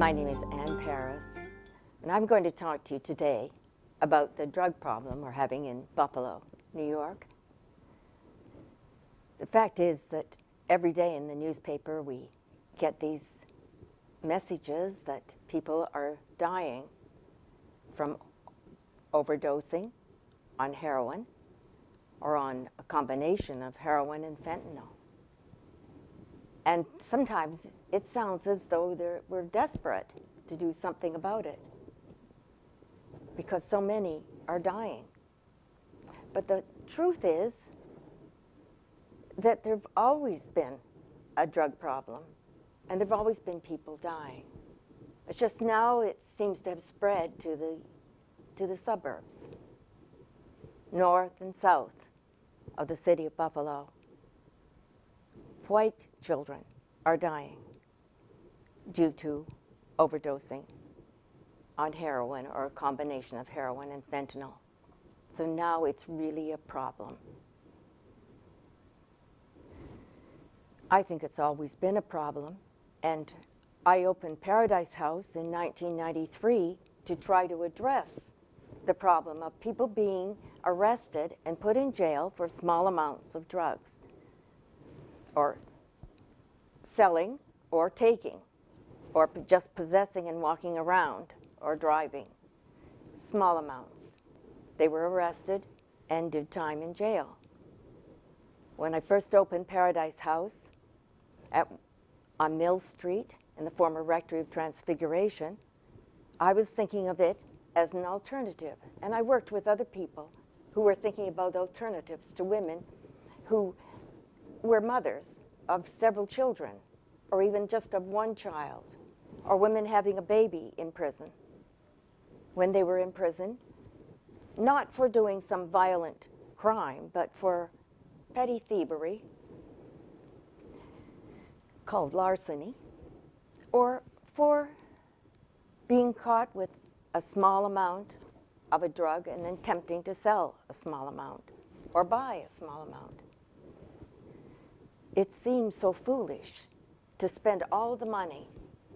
My name is Ann Paris, and I'm going to talk to you today about the drug problem we're having in Buffalo, New York. The fact is that every day in the newspaper we get these messages that people are dying from overdosing on heroin or on a combination of heroin and fentanyl. And sometimes it sounds as though we're desperate to do something about it because so many are dying. But the truth is that there've always been a drug problem and there've always been people dying. It's just now it seems to have spread to the suburbs, north and south of the city of Buffalo. White children are dying due to overdosing on heroin or a combination of heroin and fentanyl. So now it's really a problem. I think it's always been a problem, and I opened Paradise House in 1993 to try to address the problem of people being arrested and put in jail for small amounts of drugs, or selling or taking, or just possessing and walking around or driving, small amounts. They were arrested and did time in jail. When I first opened Paradise House on Mill Street in the former Rectory of Transfiguration, I was thinking of it as an alternative. And I worked with other people who were thinking about alternatives to women who were mothers of several children, or even just of one child, or women having a baby in prison. When they were in prison, not for doing some violent crime, but for petty thievery, called larceny, or for being caught with a small amount of a drug and then attempting to sell a small amount or buy a small amount. It seems so foolish to spend all the money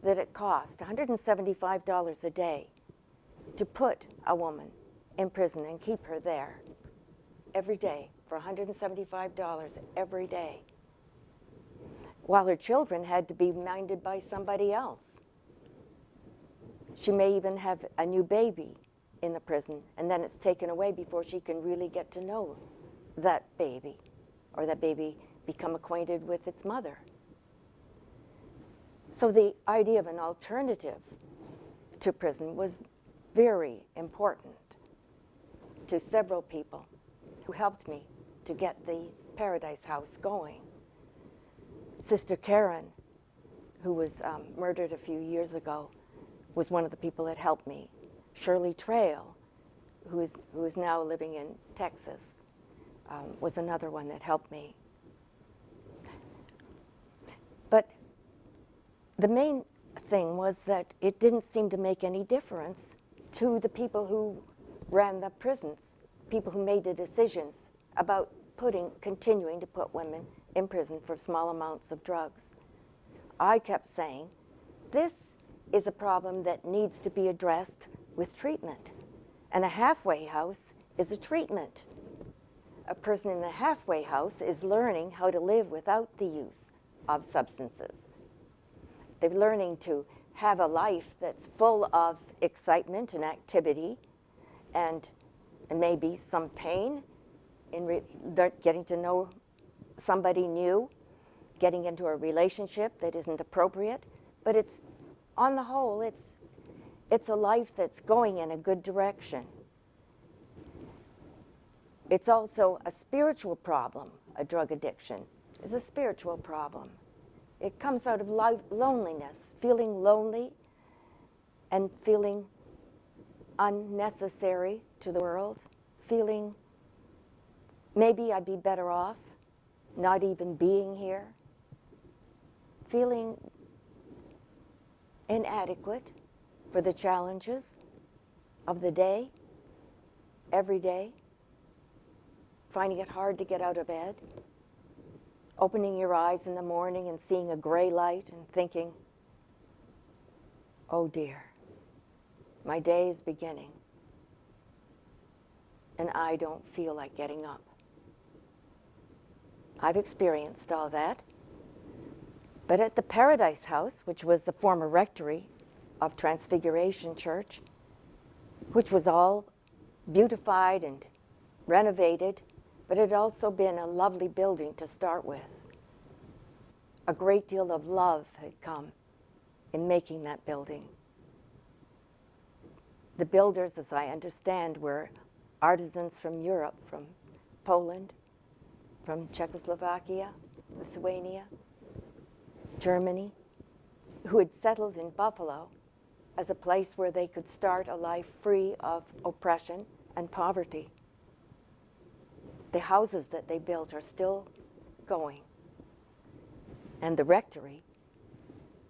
that it costs, $175 a day, to put a woman in prison and keep her there every day for $175 every day, while her children had to be minded by somebody else. She may even have a new baby in the prison, and then it's taken away before she can really get to know that baby, or that baby become acquainted with its mother. So the idea of an alternative to prison was very important to several people who helped me to get the Paradise House going. Sister Karen, who was murdered a few years ago, was one of the people that helped me. Shirley Trail, who is now living in Texas, was another one that helped me. But the main thing was that it didn't seem to make any difference to the people who ran the prisons, people who made the decisions about continuing to put women in prison for small amounts of drugs. I kept saying, this is a problem that needs to be addressed with treatment. And a halfway house is a treatment. A person in the halfway house is learning how to live without the use of substances. They're learning to have a life that's full of excitement and activity and maybe some pain in getting to know somebody new, getting into a relationship that isn't appropriate. But it's, on the whole, it's a life that's going in a good direction. It's also a spiritual problem. A drug addiction is a spiritual problem. It comes out of loneliness, feeling lonely and feeling unnecessary to the world, feeling maybe I'd be better off not even being here, feeling inadequate for the challenges of the day, every day, finding it hard to get out of bed, opening your eyes in the morning and seeing a gray light and thinking, oh dear, my day is beginning, and I don't feel like getting up. I've experienced all that. But at the Paradise House, which was the former rectory of Transfiguration Church, which was all beautified and renovated, but it had also been a lovely building to start with. A great deal of love had come in making that building. The builders, as I understand, were artisans from Europe, from Poland, from Czechoslovakia, Lithuania, Germany, who had settled in Buffalo as a place where they could start a life free of oppression and poverty. The houses that they built are still going. And the rectory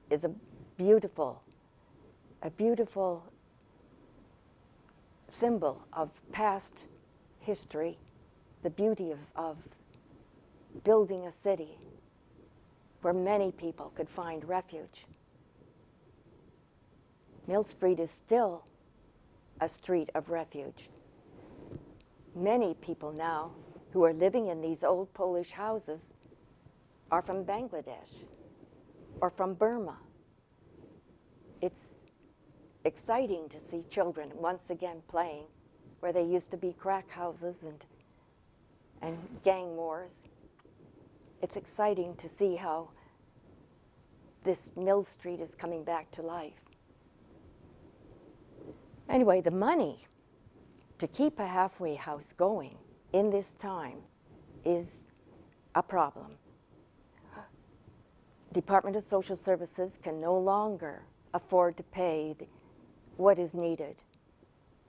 is a beautiful symbol of past history, the beauty of building a city where many people could find refuge. Mill Street is still a street of refuge. Many people now who are living in these old Polish houses are from Bangladesh or from Burma. It's exciting to see children once again playing where they used to be crack houses and gang wars. It's exciting to see how this Mill Street is coming back to life. Anyway, the money to keep a halfway house going in this time is a problem. Department of Social Services can no longer afford to pay what is needed.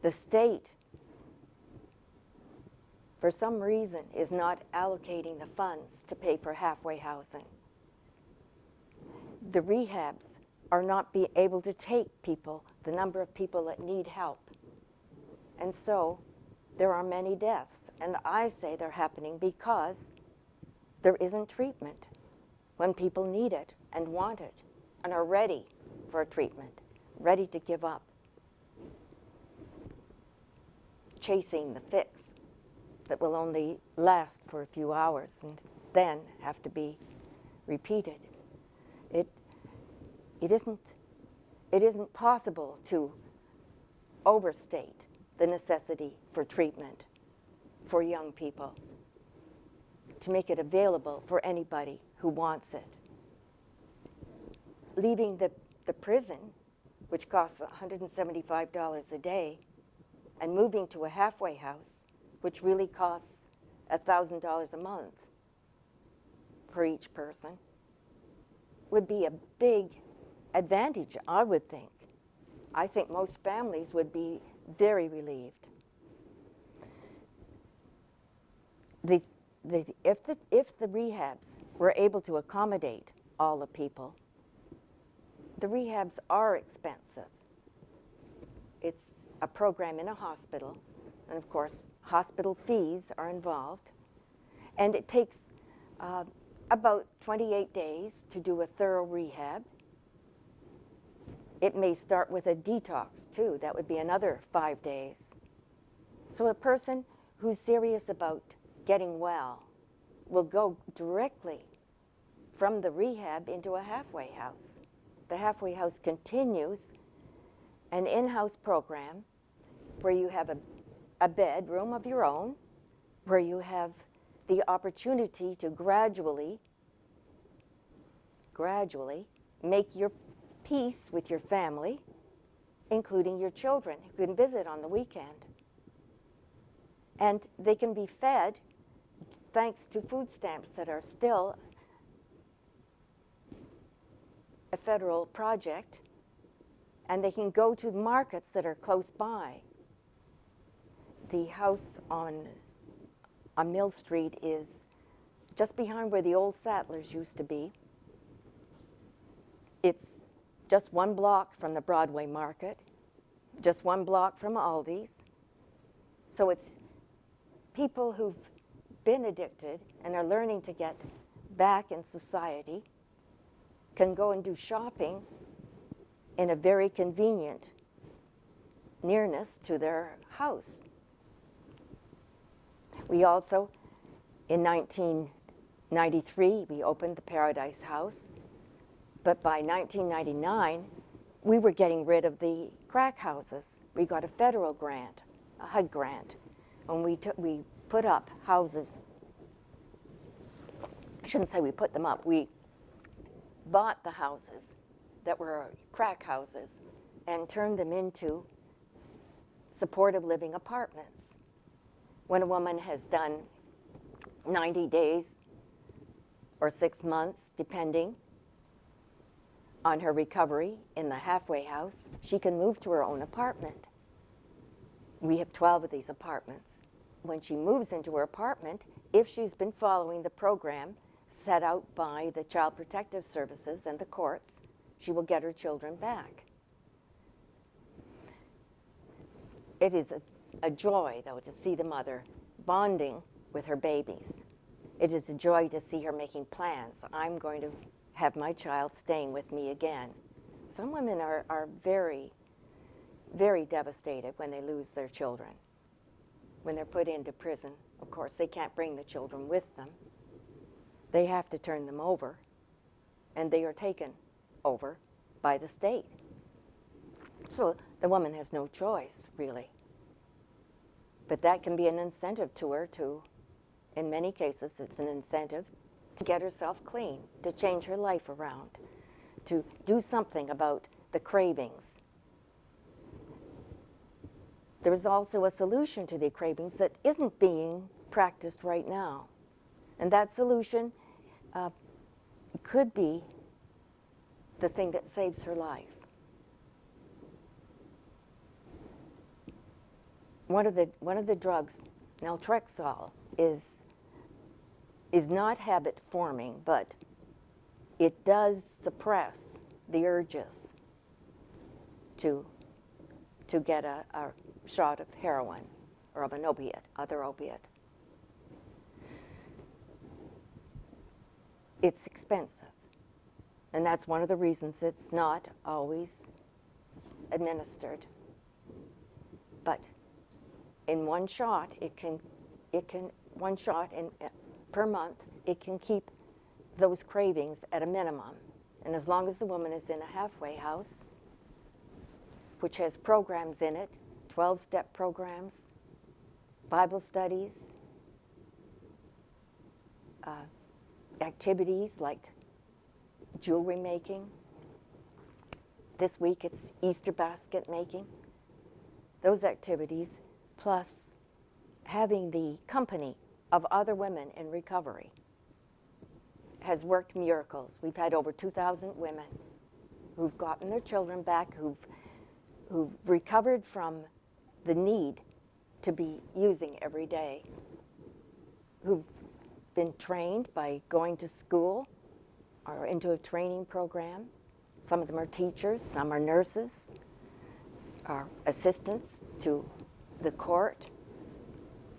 The state, for some reason, is not allocating the funds to pay for halfway housing. The rehabs are not able to take people, the number of people that need help. And so there are many deaths. And I say they're happening because there isn't treatment when people need it and want it and are ready for treatment, ready to give up, chasing the fix that will only last for a few hours and then have to be repeated. It isn't possible to overstate the necessity for treatment for young people, to make it available for anybody who wants it. Leaving the prison, which costs $175 a day, and moving to a halfway house, which really costs $1,000 a month for each person, would be a big advantage, I would think. I think most families would be very relieved. If the rehabs were able to accommodate all the people, the rehabs are expensive. It's a program in a hospital, and of course, hospital fees are involved. And it takes about 28 days to do a thorough rehab. It may start with a detox, too. That would be another 5 days. So a person who's serious about getting well will go directly from the rehab into a halfway house. The halfway house continues an in-house program where you have a bedroom of your own, where you have the opportunity to gradually make your peace with your family, including your children who can visit on the weekend. And they can be fed thanks to food stamps that are still a federal project, and they can go to markets that are close by. The house on Mill Street is just behind where the old Sattlers used to be. It's just 1 block from the Broadway Market, just 1 block from Aldi's. So it's people who've been addicted and are learning to get back in society can go and do shopping in a very convenient nearness to their house. We also, in 1993, we opened the Paradise House, but by 1999, we were getting rid of the crack houses. We got a federal grant, a HUD grant, and we put up houses. I shouldn't say we put them up. We bought the houses that were crack houses and turned them into supportive living apartments. When a woman has done 90 days or 6 months, depending on her recovery in the halfway house, she can move to her own apartment. We have 12 of these apartments. When she moves into her apartment, if she's been following the program set out by the Child Protective Services and the courts, she will get her children back. It is a joy, though, to see the mother bonding with her babies. It is a joy to see her making plans. I'm going to have my child staying with me again. Some women are very, very devastated when they lose their children. When they're put into prison, of course, they can't bring the children with them. They have to turn them over, and they are taken over by the state. So the woman has no choice, really. But that can be an incentive to her to, in many cases, it's an incentive to get herself clean, to change her life around, to do something about the cravings. There is also a solution to the cravings that isn't being practiced right now. And that solution could be the thing that saves her life. One of the drugs, naltrexone, is not habit forming, but it does suppress the urges to get a shot of heroin or of an other opiate. It's expensive, and that's one of the reasons it's not always administered. But in one shot, per month, it can keep those cravings at a minimum. And as long as the woman is in a halfway house, which has programs in it, 12-step programs, Bible studies, activities like jewelry making. This week it's Easter basket making. Those activities, plus having the company of other women in recovery, has worked miracles. We've had over 2,000 women who've gotten their children back, who've recovered from the need to be using every day, who've been trained by going to school or into a training program. Some of them are teachers, some are nurses, are assistants to the court,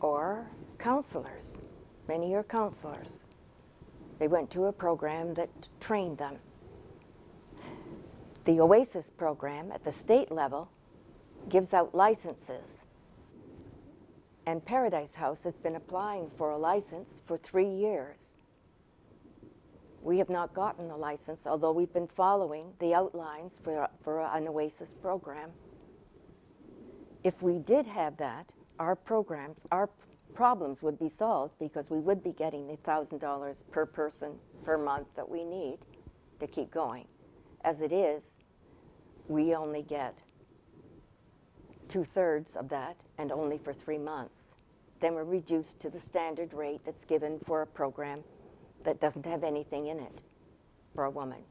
or counselors. Many are counselors. They went to a program that trained them. The OASIS program at the state level gives out licenses. And Paradise House has been applying for a license for 3 years. We have not gotten a license, although we've been following the outlines for an OASIS program. If we did have that, our problems would be solved, because we would be getting the $1,000 per person per month that we need to keep going. As it is, we only get 2/3 of that, and only for 3 months. Then we're reduced to the standard rate that's given for a program that doesn't have anything in it for a woman.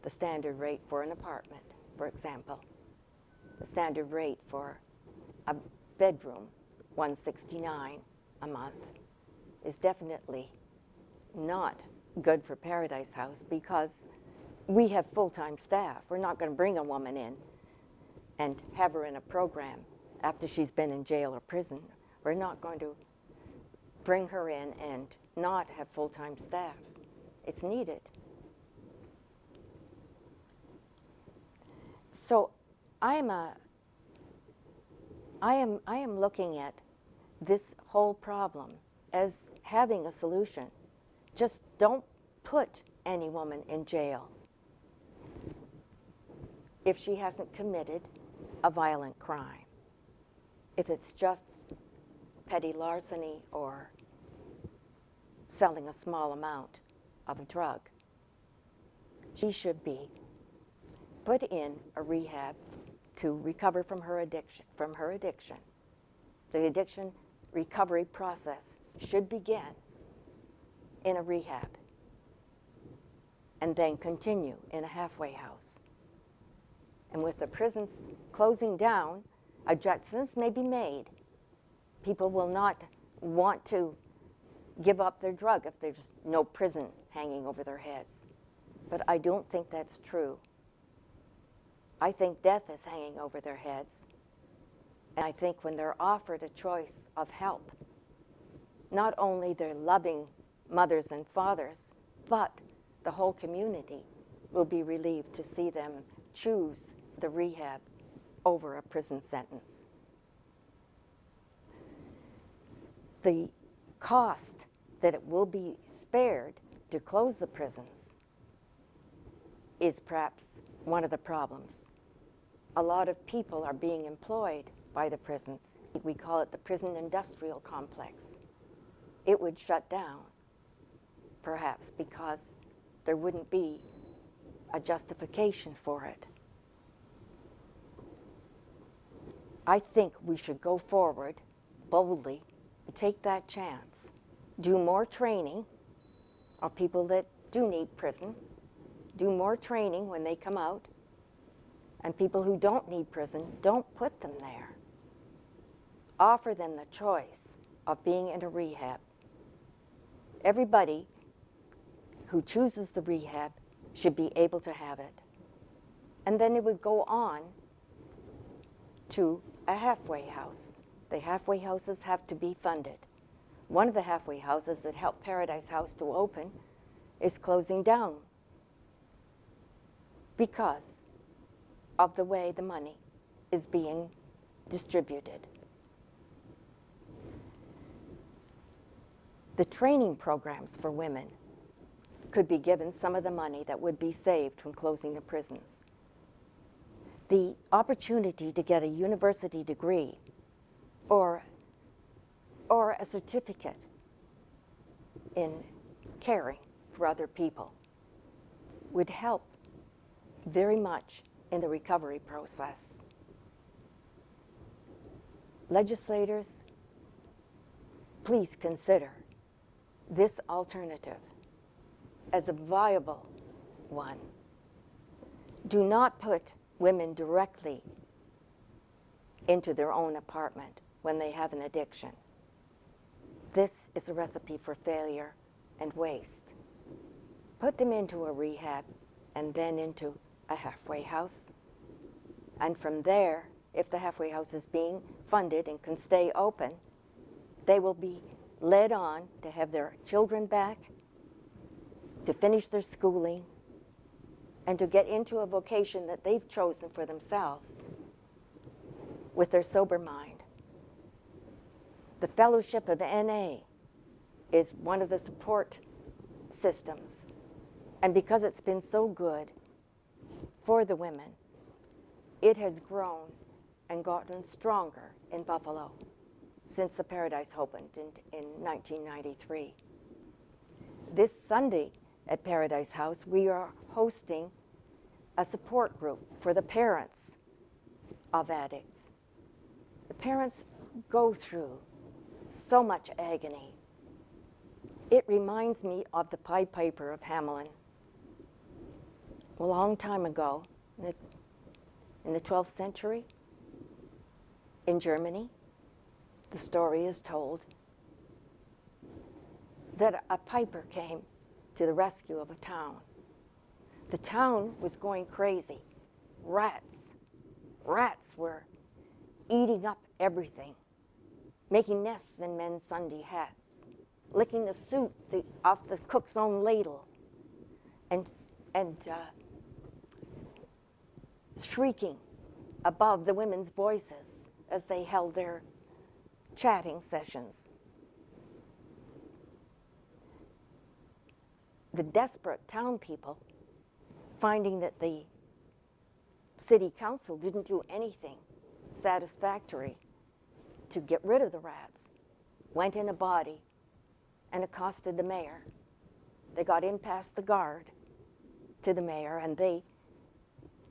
The standard rate for an apartment, for example. The standard rate for a bedroom, $169 a month, is definitely not good for Paradise House, because we have full-time staff. We're not going to bring a woman in and have her in a program after she's been in jail or prison. We're not going to bring her in and not have full-time staff. It's needed. So I am looking at this whole problem as having a solution. Just don't put any woman in jail if she hasn't committed a violent crime. If it's just petty larceny or selling a small amount of a drug, she should be put in a rehab to recover from her addiction. The addiction recovery process should begin in a rehab and then continue in a halfway house. And with the prisons closing down, adjustments may be made. People will not want to give up their drug if there's no prison hanging over their heads. But I don't think that's true. I think death is hanging over their heads. And I think when they're offered a choice of help, not only their loving mothers and fathers, but the whole community will be relieved to see them choose the rehab over a prison sentence. The cost that it will be spared to close the prisons is perhaps one of the problems. A lot of people are being employed by the prisons. We call it the prison industrial complex. It would shut down, perhaps because there wouldn't be a justification for it. I think we should go forward boldly and take that chance. Do more training of people that do need prison. Do more training when they come out. And people who don't need prison, don't put them there. Offer them the choice of being in a rehab. Everybody who chooses the rehab should be able to have it. And then it would go on to a halfway house. The halfway houses have to be funded. One of the halfway houses that helped Paradise House to open is closing down because of the way the money is being distributed. The training programs for women could be given some of the money that would be saved from closing the prisons. The opportunity to get a university degree or a certificate in caring for other people would help very much in the recovery process. Legislators, please consider this alternative as a viable one. Do not put women directly into their own apartment when they have an addiction. This is a recipe for failure and waste. Put them into a rehab and then into a halfway house. And from there, if the halfway house is being funded and can stay open, they will be led on to have their children back, to finish their schooling, and to get into a vocation that they've chosen for themselves with their sober mind. The Fellowship of NA is one of the support systems. And because it's been so good for the women, it has grown and gotten stronger in Buffalo since the Paradise opened in 1993. This Sunday at Paradise House, we are hosting a support group for the parents of addicts. The parents go through so much agony. It reminds me of the Pied Piper of Hamelin. A long time ago, in the 12th century, in Germany, the story is told that a piper came to the rescue of a town. The town was going crazy. Rats were eating up everything, making nests in men's Sunday hats, licking the soup off the cook's own ladle, and shrieking above the women's voices as they held their chatting sessions. The desperate town people, finding that the city council didn't do anything satisfactory to get rid of the rats, went in a body and accosted the mayor. They got in past the guard to the mayor, and they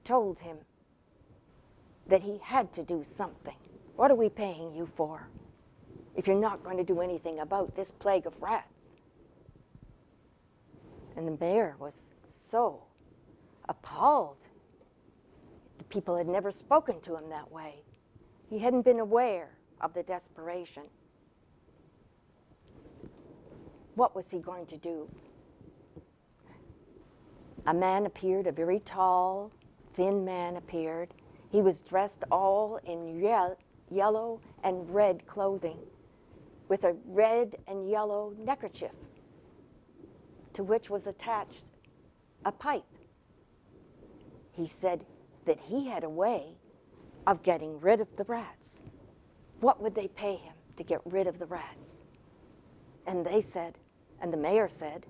told him that he had to do something. What are we paying you for if you're not going to do anything about this plague of rats? And the mayor was so appalled. The people had never spoken to him that way. He hadn't been aware of the desperation. What was he going to do? A man appeared, a very tall, thin man appeared. He was dressed all in yellow and red clothing, with a red and yellow neckerchief, to which was attached a pipe. He said that he had a way of getting rid of the rats. What would they pay him to get rid of the rats? And they said, and the mayor said,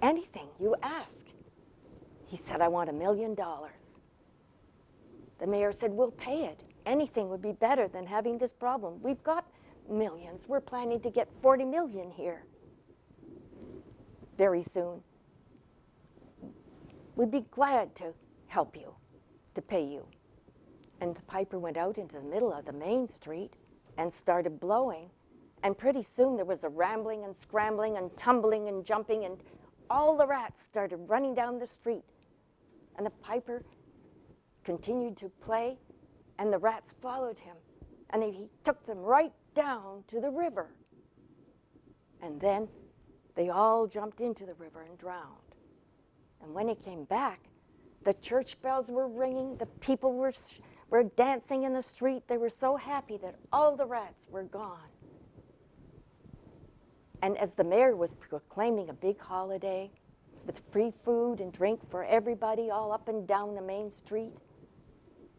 anything you ask. He said, I want $1 million. The mayor said, we'll pay it. Anything would be better than having this problem. We've got millions. We're planning to get 40 million here very soon. We'd be glad to help you, to pay you. And the piper went out into the middle of the main street and started blowing. And pretty soon there was a rambling and scrambling and tumbling and jumping, and all the rats started running down the street. And the piper continued to play, and the rats followed him. And he took them right down to the river. And then they all jumped into the river and drowned. And when he came back, the church bells were ringing, the people were dancing in the street. They were so happy that all the rats were gone. And as the mayor was proclaiming a big holiday with free food and drink for everybody all up and down the main street,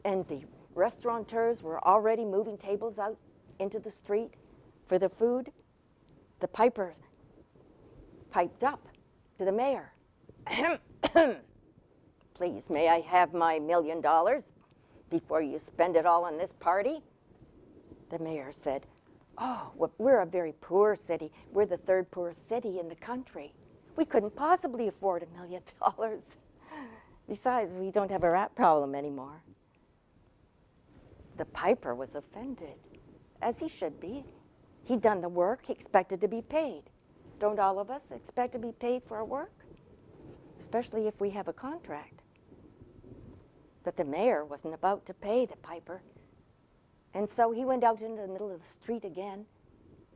and the restaurateurs were already moving tables out into the street for the food, the piper piped up to the mayor. Please, may I have my $1 million before you spend it all on this party? The mayor said, oh, well, we're a very poor city. We're the third poorest city in the country. We couldn't possibly afford $1 million. Besides, we don't have a rat problem anymore. The piper was offended, as he should be. He'd done the work, he expected to be paid. Don't all of us expect to be paid for our work? Especially if we have a contract. But the mayor wasn't about to pay the piper. And so he went out into the middle of the street again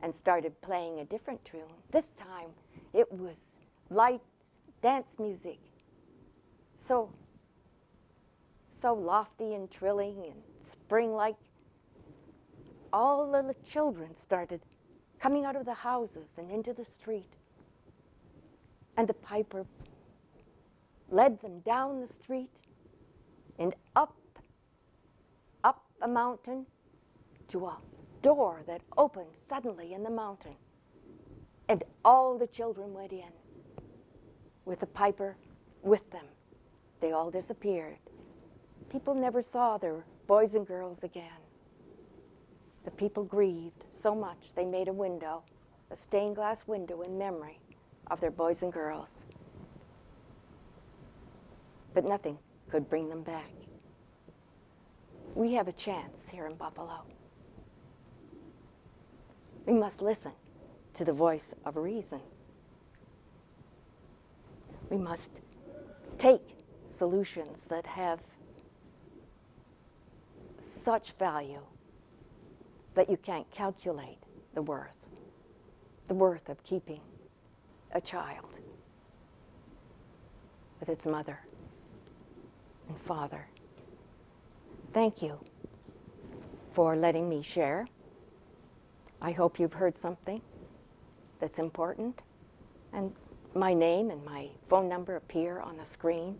and started playing a different tune. This time it was light dance music. So lofty and trilling and spring-like. All of the children started coming out of the houses and into the street. And the piper led them down the street and up a mountain to a door that opened suddenly in the mountain. And all the children went in with the piper with them. They all disappeared. People never saw their boys and girls again. The people grieved so much they made a window, a stained glass window in memory of their boys and girls. But nothing could bring them back. We have a chance here in Buffalo. We must listen to the voice of reason. We must take solutions that have such value that you can't calculate the worth of keeping a child with its mother and father. Thank you for letting me share. I hope you've heard something that's important, and my name and my phone number appear on the screen.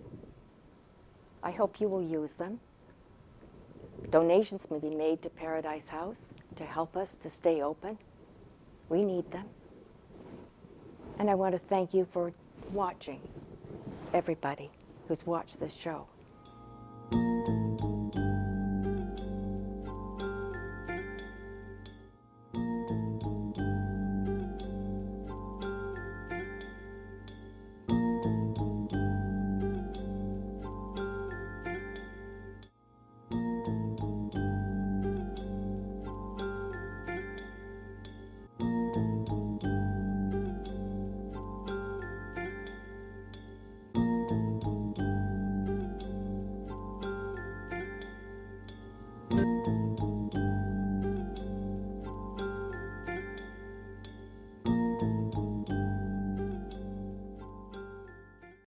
I hope you will use them. Donations may be made to Paradise House to help us to stay open. We need them. And I want to thank you for watching, everybody who's watched this show.